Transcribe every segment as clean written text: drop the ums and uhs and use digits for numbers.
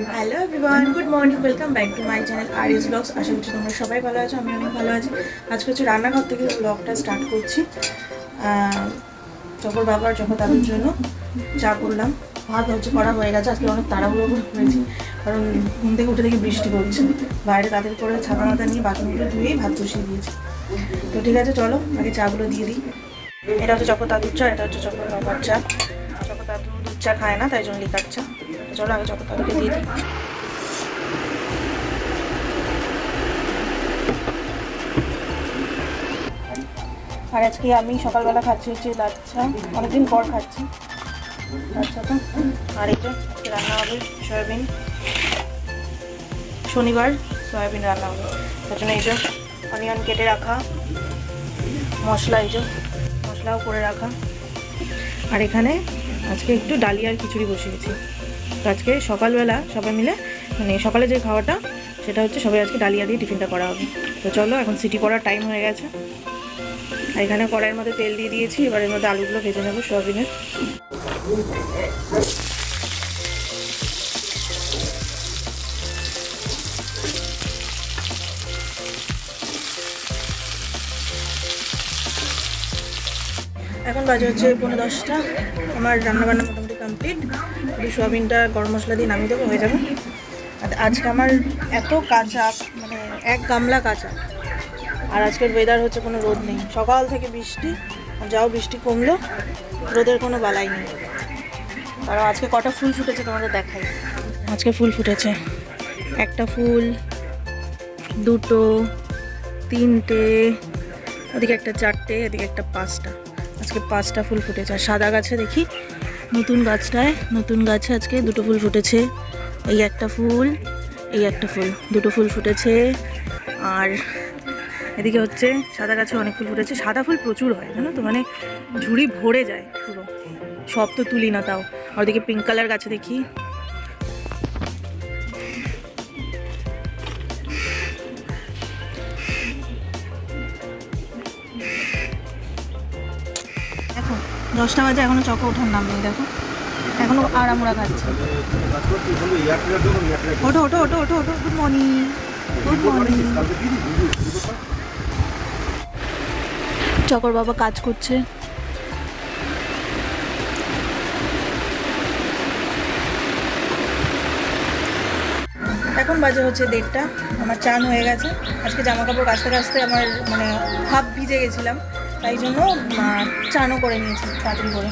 Hello everyone, good morning, welcome back to my channel RS blogs. আশা করছি তোমরা সবাই ভালো আছো, আমি অনেক ভালো আছি। আজকে হচ্ছে রান্নাঘর থেকে ব্লগটা স্টার্ট করছি। চকর বাবার যখন তাদের জন্য চা করলাম, ভাত হচ্ছে করা হয়ে গেছে। আজকে অনেক তাড়াহুড়ো করে করেছি, কারণ ঘুম থেকে উঠে দেখি বৃষ্টি পড়ছে। বাইরে তাদের করে ছাতা মাথা নিয়ে বাসনগুলো ধুয়েই ভাত বসিয়ে দিয়েছি। তো ঠিক আছে, চলো আগে চাগুলো দিয়ে দিই। এটা হচ্ছে চকর দাদুর চা, এটা হচ্ছে চকর বাবার চা। চকর দাদু দুধ চা খায় না, তাই জন্য লিকার চা। চলো আগে চকর দাদুকে দিয়ে দিই। আর আজকে আমি সকালবেলা খাচ্ছি হচ্ছে লাচ্ছা, অনেকদিন পর খাচ্ছি লাচ্ছা তো। আর এই যে আজকে রান্না হবে সয়াবিন, শনিবার সয়াবিন রান্না হবে, তার জন্য এই যে অনিয়ন কেটে রাখা, মশলা এই যে মশলাও করে রাখা। আর এখানে আজকে একটু ডালিয়ার খিচুড়ি বসিয়েছি। তো আজকে সকালবেলা সবাই মিলে মানে সকালে যে খাওয়াটা সেটা হচ্ছে সবাই আজকে ডালিয়া দিয়ে টিফিনটা করা হবে। তো চলো এখন সিটি করার টাইম হয়ে গেছে। আর এখানে কড়াইয়ের মধ্যে তেল দিয়ে দিয়েছি, এবার এর মধ্যে আলুগুলো ভেজে নেবো সয়াবিনের। এখন বাজে হচ্ছে 9:30। আমার রান্নাবান্না মোটামুটি কমপ্লিট। শুধু সোয়াবিনটা গরম মশলা দিয়ে নামিয়ে দেবো, হয়ে যাবে। আজকে আমার এত কাঁচা, মানে এক গামলা কাঁচা। আর আজকের ওয়েদার হচ্ছে কোনো রোদ নেই, সকাল থেকে বৃষ্টি। যাও বৃষ্টি কমলো, রোদের কোনো বালাই নেই। কারণ আজকে কটা ফুল ফুটেছে তোমাদের দেখাই। আজকে ফুল ফুটেছে একটা ফুল, দুটো, তিনটে, ওদিকে একটা চারটে, এদিকে একটা পাঁচটা। আজকে 5টা ফুল ফুটেছে। আর সাদা গাছে দেখি নতুন গাছে আজকে 2টো ফুল ফুটেছে। এই একটা ফুল, এই একটা ফুল, 2টো ফুল ফুটেছে। আর এদিকে হচ্ছে সাদা গাছে অনেক ফুল ফুটেছে। সাদা ফুল প্রচুর হয় জানো তো, মানে ঝুড়ি ভরে যায় পুরো। সব তো তুলি না তাও। আর ওদিকে পিঙ্ক কালার গাছে দেখি দেখো 10টা বাজে, এখনো চকো ওঠার নাম নেই। দেখো এখনো আড়ামোড়া খাচ্ছে। ওঠো ওঠো ওঠো ওঠো ওঠো, গুড মর্নিং, গুড মর্নিং। চকর বাবা কাজ করছে। এখন বাজে হচ্ছে 1:30। আমার চান হয়ে গেছে। আজকে জামা কাপড় কাচতে কাচতে আমার মানে হাফ ভিজে গেছিলাম, তাই জন্য চানও করে নিয়েছি তাড়াতাড়ি করে।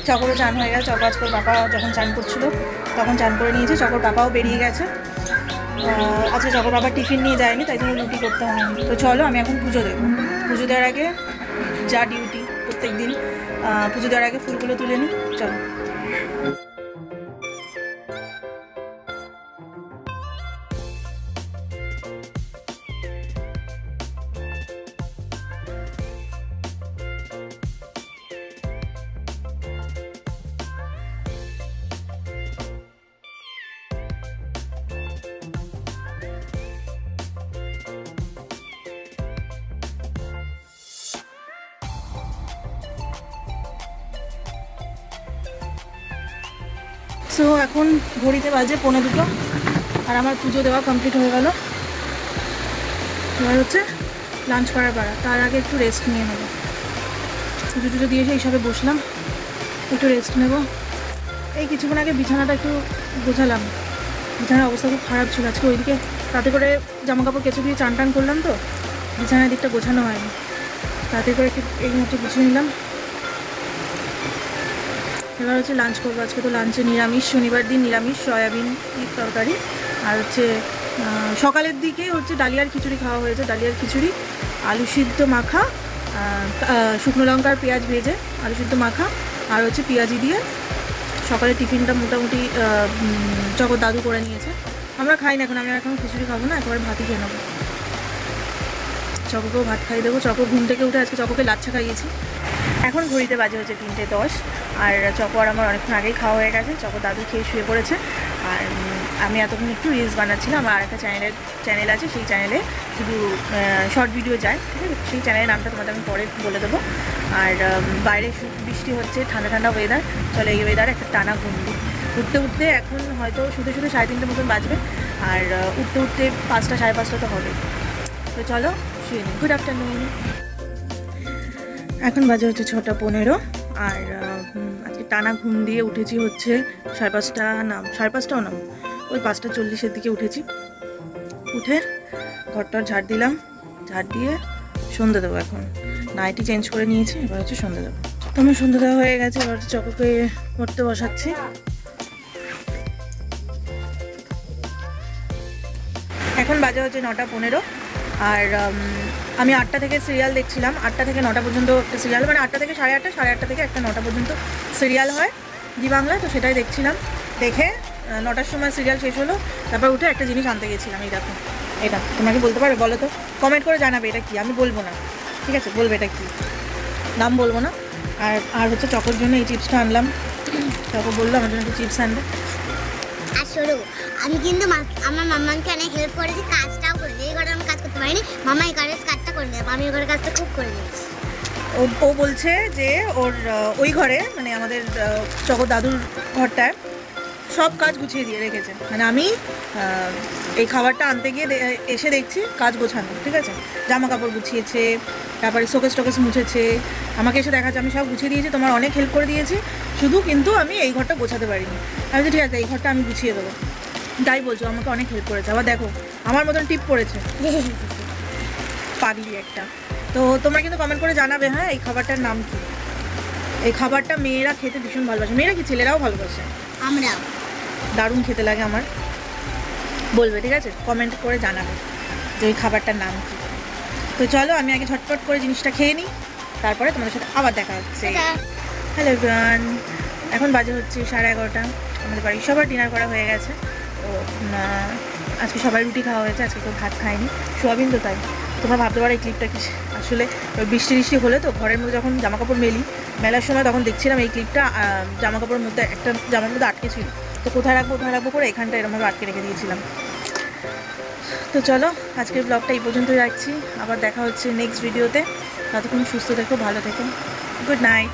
চকরও চান হয়ে গেছে। চকর আজকে বাবা যখন চান করছিল তখন চান করে নিয়েছে। চকর বাবাও বেরিয়ে গেছে। আজকে চকর বাবা টিফিন নিয়ে যায়নি, তাই জন্য রুটি করতে হয়নি। তো চলো আমি এখন পুজো দেবো। পুজো দেওয়ার আগে যা ডিউটি প্রত্যেক দিন, পুজো দেওয়ার আগে ফুলগুলো তুলে নিই। চলো। সো এখন ঘড়িতে বাজে 1:45 আর আমার পুজো দেওয়া কমপ্লিট হয়ে গেল। এবার হচ্ছে লাঞ্চ করার পাড়া। তার আগে একটু রেস্ট নিয়ে নেবো। পুজো টুজো দিয়েছে, এইসবে বসলাম, একটু রেস্ট নেব। এই কিছুক্ষণ আগে বিছানাটা একটু গোছালাম। বিছানার অবস্থা খুব খারাপ ছিল আজকে। ওইদিকে তাতে করে জামা কাপড় কেচে দিয়ে চান টান করলাম, তো বিছানার দিকটা গোছানো হয়নি। তাতে করে একটু এই মতো গুছিয়ে নিলাম। এবার হচ্ছে লাঞ্চ করবো। আজকে তো লাঞ্চে নিরামিষ, শনিবার দিন নিরামিষ, সয়াবিন তরকারি। আর হচ্ছে সকালের দিকে হচ্ছে ডালিয়ার খিচুড়ি খাওয়া হয়েছে। ডালিয়ার খিচুড়ি, আলু সিদ্ধ মাখা, শুকনো লঙ্কার পেঁয়াজ ভেজে আলু সিদ্ধ মাখা, আর হচ্ছে পেঁয়াজি দিয়ে সকালে টিফিনটা মোটামুটি চকর দাদু করে নিয়েছে। আমরা খাই না এখন, আমি এখন খিচুড়ি খাবো না, একেবারে ভাতই খেয়ে নেবো। চকোকেও ভাত খাইয়ে দেবো। চকো ঘুম থেকে উঠে আজকে চকোকে লাচ্ছা খাইয়েছি। এখন ঘড়িতে বাজে হচ্ছে 3:10। আর চকো আর আমার অনেকক্ষণ আগেই খাওয়া হয়ে গেছে। চকো দাদু খেয়ে শুয়ে পড়েছে। আর আমি এতক্ষণ একটু রিলস বানাচ্ছিলাম। আমার আরেকটা চ্যানেল আছে, সেই চ্যানেলে শুধু শর্ট ভিডিও যায়, ঠিক আছে? সেই চ্যানেলের নামটা তোমাদের আমি পরে বলে দেবো। আর বাইরে বৃষ্টি হচ্ছে, ঠান্ডা ঠান্ডা ওয়েদার। চলে এই ওয়েদারে একটা টানা ঘুম দিই। তো উঠতে উঠতে এখন হয়তো শুতে শুতে 3:30 মতন বাজবে, আর উঠতে উঠতে 5টা 5:30 তো হবে। তো চলো শুয়ে নিই। Good afternoon. এখন বাজে হচ্ছে 6:15, আর আজকে টানা ঘুম দিয়ে উঠেছি হচ্ছে 5:30 না, 5:30টাও না, ওই 5:40 দিকে উঠেছি। উঠে ঘরটার ঝাড় দিলাম, ঝাড় দিয়ে সন্ধ্যে দেবো। এখন নাইটি চেঞ্জ করে নিয়েছি, এবার হচ্ছে সন্ধ্যে দেবো। আমার সন্ধ্যে দেওয়া হয়ে গেছে, এবার চকোকে পড়তে বসাচ্ছি। এখন বাজে হচ্ছে 9:15, আর আমি 8টা থেকে সিরিয়াল দেখছিলাম। 8টা থেকে 9টা পর্যন্ত একটা সিরিয়াল, মানে 8টা থেকে 8:30, 8:30 থেকে একটা 9টা পর্যন্ত সিরিয়াল হয় জি বাংলায়। তো সেটাই দেখছিলাম। দেখে 9টার সময় সিরিয়াল শেষ হলো, তারপর উঠে একটা জিনিস আনতে গেছিলাম। এই দেখো, এটা তোমাকে বলতে পারবে? বলো তো, কমেন্ট করে জানাবে এটা কি। আমি বলবো না, ঠিক আছে? বলবে এটা কি, নাম বলবো না। আর হচ্ছে চকোর জন্য এই চিপসটা আনলাম। চকো বললো আমার জন্য একটু চিপস আনবে। আর শোনো, আমি কিন্তু আমার মাম্মাকে অনেক হেল্প করেছি, কাজটাও করেছি। এই ঘরে আমি কাজ করতে পারিনি, মামা এই ঘরের কাজটা করে দেবে। আমি এই ঘরের কাজটা খুব করে দিয়েছি। ও বলছে যে ওর ওই ঘরে, মানে আমাদের চকো দাদুর ঘরটায় সব কাজ গুছিয়ে দিয়ে রেখেছে। মানে আমি এই খাবারটা আনতে গিয়ে এসে দেখছি কাজ গোছানো, ঠিক আছে? জামা কাপড় গুছিয়েছে, তারপরে শোকেস টোকেস মুছেছে, আমাকে এসে দেখাচ্ছে আমি সব গুছিয়ে দিয়েছি, তোমার অনেক হেল্প করে দিয়েছি, শুধু কিন্তু আমি এই ঘরটা গোছাতে পারিনি। আমি বলছি ঠিক আছে, এই ঘরটা আমি গুছিয়ে দেবো। তাই বলছো, আমাকে অনেক হেল্প করেছে। আবার দেখো আমার মতন টিপ পড়েছে, পাগলি একটা। তো তোমরা কিন্তু কমেন্ট করে জানাবে, হ্যাঁ, এই খাবারটার নাম কি। এই খাবারটা মেয়েরা খেতে ভীষণ ভালোবাসে। মেয়েরা কি, ছেলেরাও ভালোবাসে। আমরা দারুণ খেতে লাগে আমার। বলবে, ঠিক আছে? কমেন্ট করে জানাবে যে ওই খাবারটার নাম কি। তো চলো আমি আগে ঝটপট করে জিনিসটা খেয়ে নিই, তারপরে তোমাদের সাথে আবার দেখা হচ্ছে। হ্যালো এভরিওয়ান, এখন বাজে হচ্ছে 11:30। আমাদের বাড়ির সবার ডিনার করা হয়ে গেছে। তো আজকে সবাই রুটি খাওয়া হয়েছে, আজকে কেউ ভাত খায়নি। সোয়াবিন তো তাই। তোমরা ভাবতে পারো এই ক্লিপটা কি, আসলে বৃষ্টি বৃষ্টি হলে তো ঘরের মধ্যে যখন জামাকাপড় মেলার সময় তখন দেখছিলাম এই ক্লিপটা জামাকাপড়ের মধ্যে, একটা জামার মধ্যে আটকে ছিল। তো কোথায় রাখবো করে এখানটা এরকমভাবে আটকে রেখে দিয়েছিলাম। তো চলো আজকের ব্লগটা এই পর্যন্তই রাখছি, আবার দেখা হচ্ছে নেক্সট ভিডিওতে। ততক্ষণ সুস্থ থেকো, ভালো থেকো। Good night.